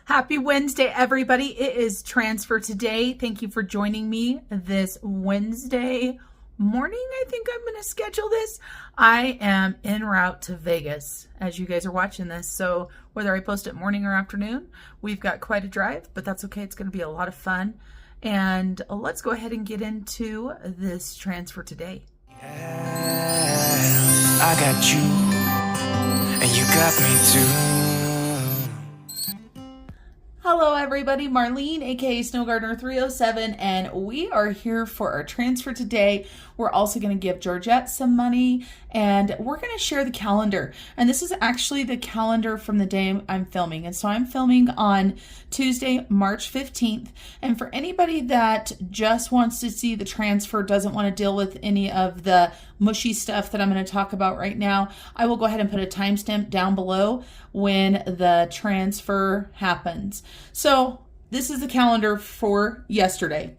Happy Wednesday, everybody. It is Transfer Today. Thank you for joining me this Wednesday morning. I think I'm going to schedule this. I am en route to Vegas as you guys are watching this. So whether I post it morning or afternoon, we've got quite a drive, but that's okay. It's going to be a lot of fun. And let's go ahead and get into this Transfer Today. Yeah, I got you, and you got me too. Hello everybody, Marlene, aka Snow Gardener 307, and we are here for our transfer today. We're also going to give Georgette some money, and we're going to share the calendar. And this is actually the calendar from the day I'm filming. And so I'm filming on Tuesday, March 15th. And for anybody that just wants to see the transfer, doesn't want to deal with any of the mushy stuff that I'm going to talk about right now, I will go ahead and put a timestamp down below when the transfer happens. So this is the calendar for yesterday.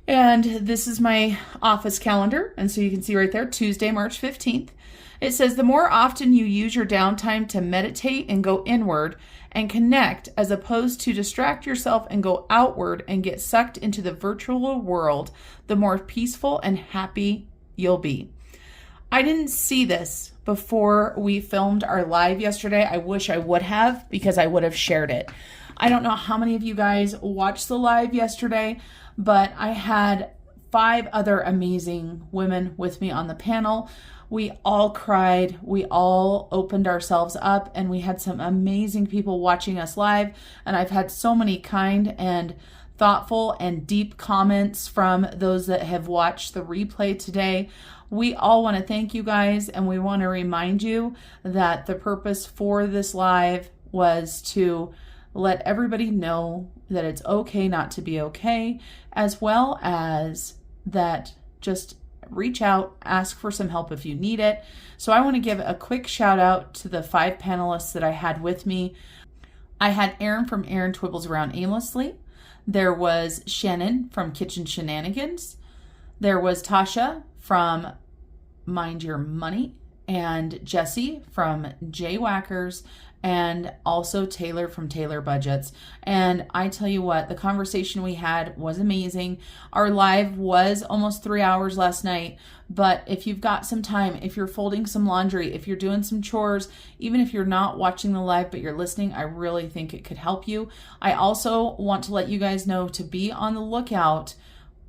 And this is my office calendar. And so you can see right there, Tuesday, March 15th. It says, the more often you use your downtime to meditate and go inward and connect, as opposed to distract yourself and go outward and get sucked into the virtual world, the more peaceful and happy you'll be. I didn't see this before we filmed our live yesterday. I wish I would have, because I would have shared it. I don't know how many of you guys watched the live yesterday, but I had 5 other amazing women with me on the panel. We all cried, we all opened ourselves up, and we had some amazing people watching us live. And I've had so many kind and thoughtful and deep comments from those that have watched the replay today. We all want to thank you guys, and we want to remind you that the purpose for this live was to let everybody know that it's okay not to be okay, as well as that just reach out, ask for some help if you need it. So I want to give a quick shout out to the 5 panelists that I had with me. I had Erin from Erin Twibbles around Aimlessly. There was Shannon from Kitchen Shenanigans. There was Tasha from Mind Your Money, and Jesse from J Whackers, and also Taylor from Taylor Budgets. And I tell you what, the conversation we had was amazing. Our live was almost 3 hours last night, but if you've got some time, if you're folding some laundry, if you're doing some chores, even if you're not watching the live but you're listening, I really think it could help you. I also want to let you guys know to be on the lookout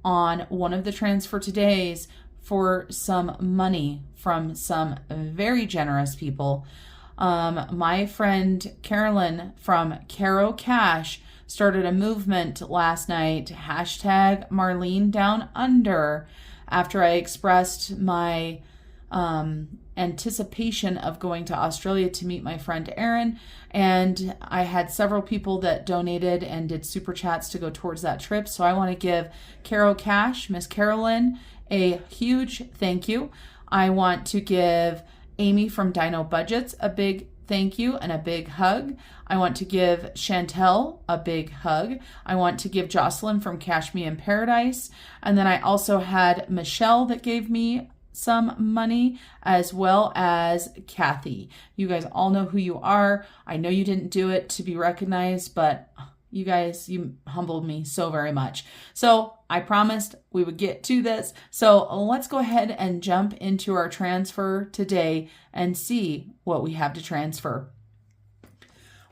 on one of the Transfer Todays for some money from some very generous people. My friend Carolyn from Caro Cash started a movement last night, hashtag Marlene Down Under, after I expressed my anticipation of going to Australia to meet my friend Erin. And I had several people that donated and did super chats to go towards that trip. So I want to give Caro Cash, Miss Carolyn, a huge thank you. I want to give Amy from Dino Budgets a big thank you and a big hug. I want to give Chantel a big hug. I want to give Jocelyn from Cash Me in Paradise. And then I also had Michelle that gave me some money, as well as Kathy. You guys all know who you are. I know you didn't do it to be recognized, but you guys, you humbled me so very much. So I promised we would get to this. So let's go ahead and jump into our transfer today and see what we have to transfer.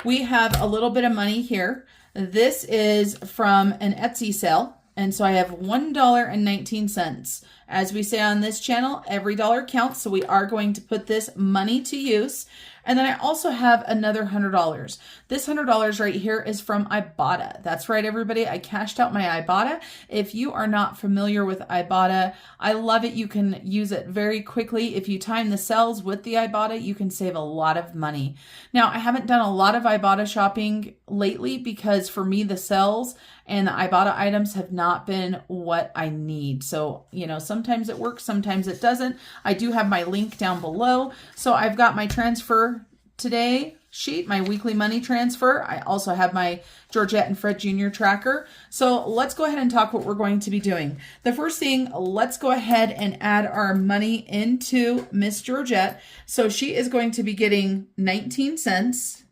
We have a little bit of money here. This is from an Etsy sale. And so I have $1.19. As we say on this channel, every dollar counts. So we are going to put this money to use. And then I also have another $100. This $100 right here is from Ibotta. That's right, everybody. I cashed out my Ibotta. If you are not familiar with Ibotta, I love it. You can use it very quickly. If you time the sales with the Ibotta, you can save a lot of money. Now, I haven't done a lot of Ibotta shopping lately because for me, the sales and the Ibotta items have not been what I need. So, you know, sometimes it works, sometimes it doesn't. I do have my link down below. So I've got my transfer today sheet, my weekly money transfer. I also have my Georgette and Fred Jr. tracker. So let's go ahead and talk what we're going to be doing. The first thing, let's go ahead and add our money into Miss Georgette. So she is going to be getting 19 cents,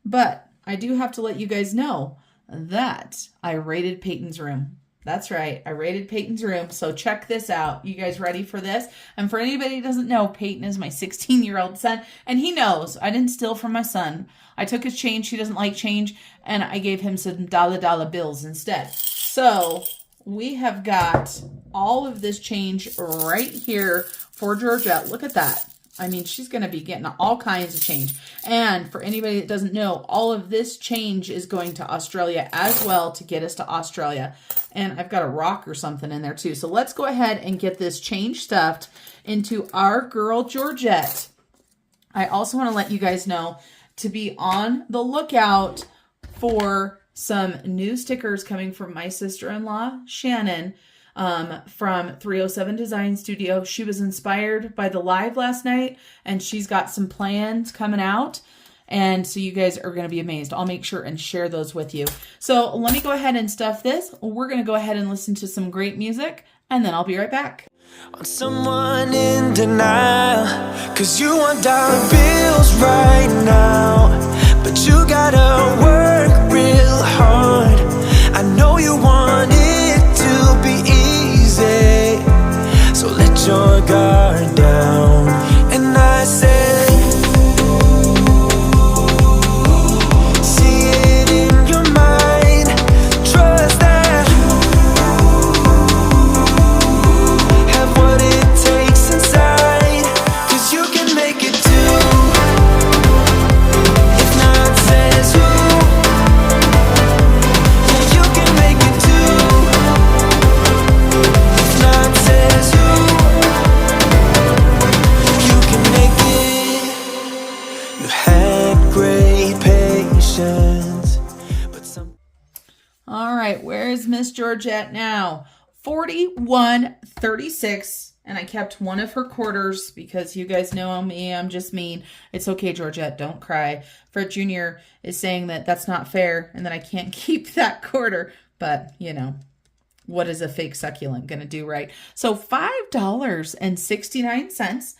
but I do have to let you guys know that I raided Peyton's room. That's right. I raided Peyton's room. So check this out. You guys ready for this? And for anybody who doesn't know, Peyton is my 16-year-old son. And he knows I didn't steal from my son. I took his change. He doesn't like change. And I gave him some dollar bills instead. So we have got all of this change right here for Georgette. Look at that. I mean, she's going to be getting all kinds of change. And for anybody that doesn't know, all of this change is going to Australia as well to get us to Australia. And I've got a rock or something in there too. So let's go ahead and get this change stuffed into our girl Georgette. I also want to let you guys know to be on the lookout for some new stickers coming from my sister-in-law, Shannon, from 307 Design Studio. She was inspired by the live last night, and she's got some plans coming out. And so you guys are going to be amazed. I'll make sure and share those with you. So let me go ahead and stuff this. We're going to go ahead and listen to some great music, and then I'll be right back. On someone in denial, 'cause you want dollar bills right now, but you gotta work real hard. I know you want it to be easy, so let your guard down. And I said, see it in your mind, trust that, have what it takes inside, 'cause you can make it too. If not says who, yeah, you can make it too. If not says who, you can make it. You had great patience, but some. All right, where's Miss Georgette now? 41.36, and I kept one of her quarters because you guys know me, I'm just mean. It's okay, Georgette, don't cry. Fred Jr. is saying that that's not fair and that I can't keep that quarter, but you know, what is a fake succulent gonna do, right? So $5.69,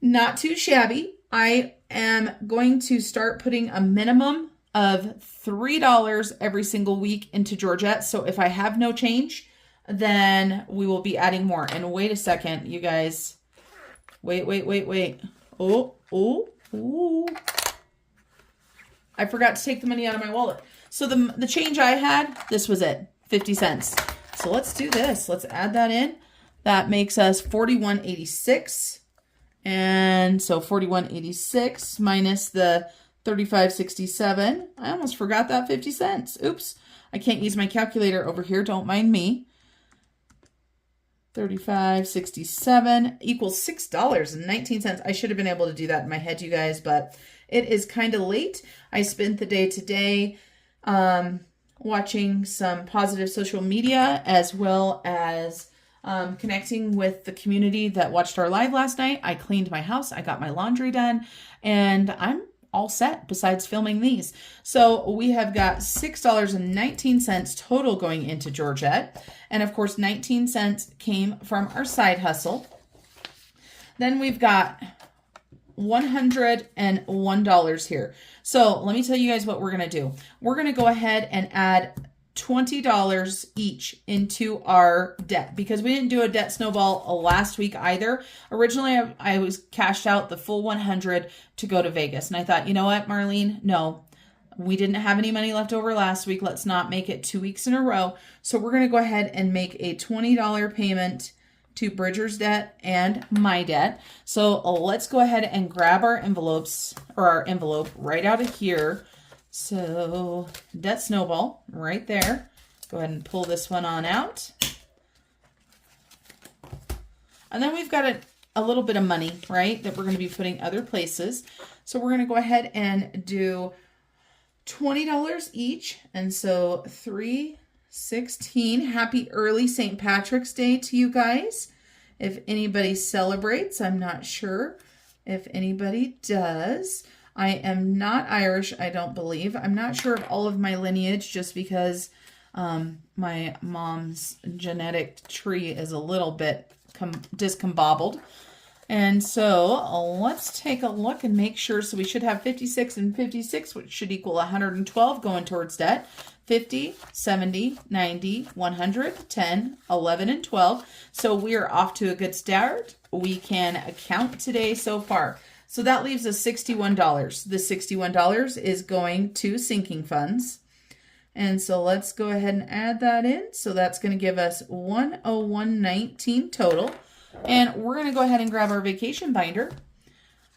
not too shabby. I am going to start putting a minimum of $3 every single week into Georgette. So if I have no change, then we will be adding more. And wait a second, you guys. Wait. Oh. I forgot to take the money out of my wallet. So the change I had, this was it, 50 cents. So let's do this. Let's add that in. That makes us 41.86. And so 41.86 minus the 35.67. I almost forgot that 50 cents. Oops. I can't use my calculator over here. Don't mind me. 35.67 equals $6.19. I should have been able to do that in my head, you guys, but it is kind of late. I spent the day today watching some positive social media, as well as connecting with the community that watched our live last night. I cleaned my house. I got my laundry done, and I'm all set besides filming these. So we have got $6.19 total going into Georgette. And of course, 19 cents came from our side hustle. Then we've got $101 here. So let me tell you guys what we're going to do. We're going to go ahead and add $20 each into our debt, because we didn't do a debt snowball last week either. Originally, I was cashed out the full 100 to go to Vegas. And I thought, you know what, Marlene? No, we didn't have any money left over last week. Let's not make it 2 weeks in a row. So we're going to go ahead and make a $20 payment to Bridger's debt and my debt. So let's go ahead and grab our envelopes, or our envelope right out of here. So debt snowball right there. Go ahead and pull this one on out. And then we've got a little bit of money, right, that we're going to be putting other places. So we're going to go ahead and do $20 each. And so $3.16. Happy early St. Patrick's Day to you guys. If anybody celebrates, I'm not sure if anybody does. I am not Irish, I don't believe. I'm not sure of all of my lineage, just because my mom's genetic tree is a little bit discombobbled. And so let's take a look and make sure. So we should have 56 and 56, which should equal 112 going towards debt. 50, 70, 90, 100, 10, 11, and 12. So we are off to a good start. We can count today so far. So that leaves us $61. The $61 is going to sinking funds. And so let's go ahead and add that in. So that's going to give us 101.19 total. And we're going to go ahead and grab our vacation binder.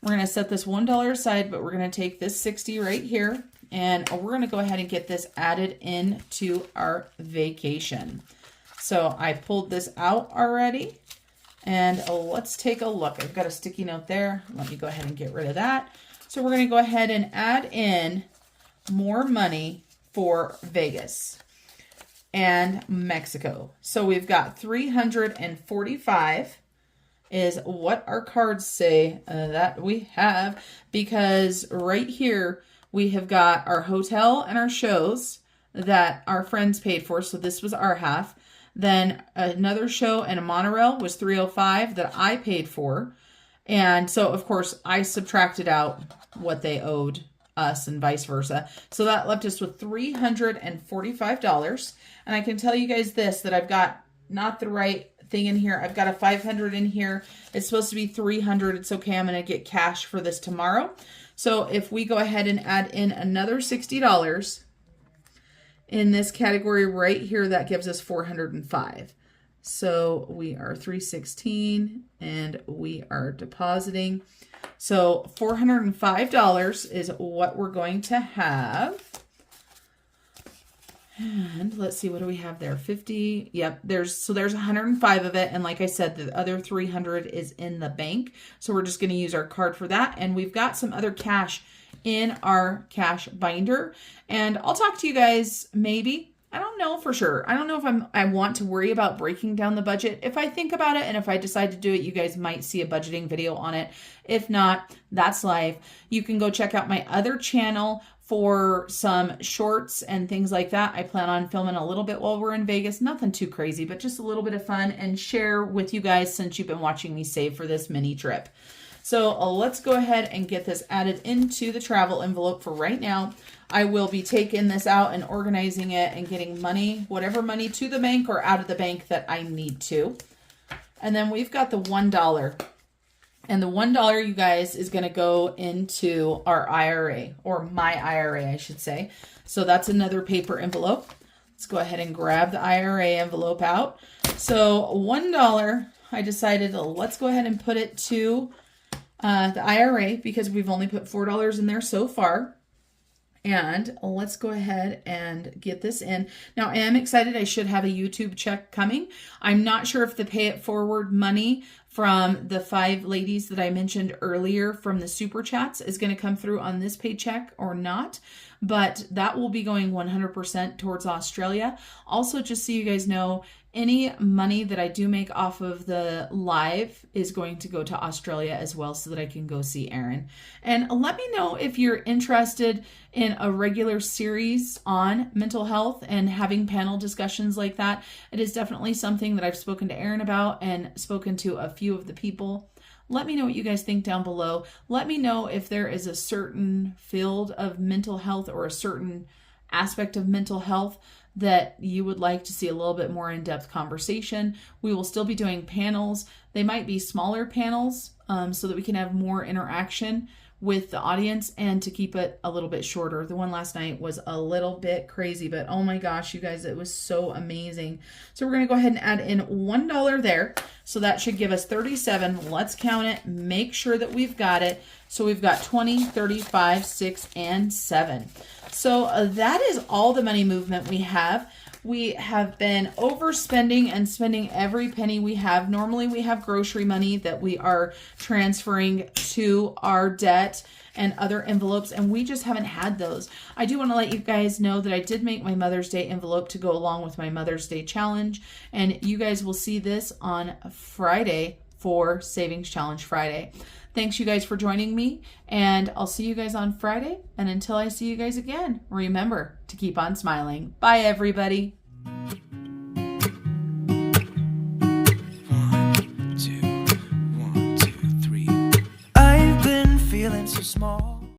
We're going to set this $1 aside, but we're going to take this 60 right here, and we're going to go ahead and get this added into our vacation. So I pulled this out already, and let's take a look. I've got a sticky note there. Let me go ahead and get rid of that. So we're going to go ahead and add in more money for Vegas and Mexico. So we've got 345 is what our cards say that we have, because right here we have got our hotel and our shows that our friends paid for. So this was our half. Then another show and a monorail was 305 that I paid for. And so of course I subtracted out what they owed us and vice versa. So that left us with $345. And I can tell you guys this, that I've got not the right thing in here. I've got a 500 in here. It's supposed to be 300. It's okay. I'm going to get cash for this tomorrow. So if we go ahead and add in another $60 in this category right here, that gives us 405. So we are 316 and we are depositing. So $405 is what we're going to have. And let's see, what do we have there? 50. Yep, there's 105 of it. And like I said, the other 300 is in the bank. So we're just going to use our card for that. And we've got some other cash in our cash binder. And I'll talk to you guys maybe. I don't know for sure. I don't know if I want to worry about breaking down the budget. If I think about it and if I decide to do it, you guys might see a budgeting video on it. If not, that's life. You can go check out my other channel for some shorts and things like that. I plan on filming a little bit while we're in Vegas. Nothing too crazy, but just a little bit of fun and share with you guys since you've been watching me save for this mini trip. So let's go ahead and get this added into the travel envelope for right now. I will be taking this out and organizing it and getting money, whatever money, to the bank or out of the bank that I need to. And then we've got the $1. And the $1, you guys, is going to go into our IRA, or my IRA, I should say. So that's another paper envelope. Let's go ahead and grab the IRA envelope out. So $1, I decided let's go ahead and put it to the IRA because we've only put $4 in there so far. And let's go ahead and get this in. Now, I am excited. I should have a YouTube check coming. I'm not sure if the pay it forward money from the 5 ladies that I mentioned earlier from the super chats is going to come through on this paycheck or not, but that will be going 100% towards Australia. Also, just so you guys know, any money that I do make off of the live is going to go to Australia as well so that I can go see Erin. And let me know if you're interested in a regular series on mental health and having panel discussions like that. It is definitely something that I've spoken to Erin about and spoken to a few of the people. Let me know what you guys think down below. Let me know if there is a certain field of mental health or a certain aspect of mental health that you would like to see a little bit more in-depth conversation. We will still be doing panels. They might be smaller panels so that we can have more interaction with the audience and to keep it a little bit shorter. The one last night was a little bit crazy, but oh my gosh, you guys, it was so amazing. So we're going to go ahead and add in $1 there. So that should give us 37. Let's count it. Make sure that we've got it. So we've got 20, 35, 6, and 7. So that is all the money movement we have. We have been overspending and spending every penny we have. Normally we have grocery money that we are transferring to our debt and other envelopes, and we just haven't had those. I do want to let you guys know that I did make my Mother's Day envelope to go along with my Mother's Day challenge, and you guys will see this on Friday for Savings Challenge Friday. Thanks you guys for joining me, and I'll see you guys on Friday. And until I see you guys again, remember to keep on smiling. Bye, everybody. 1, 2, 1, 2, 3. small.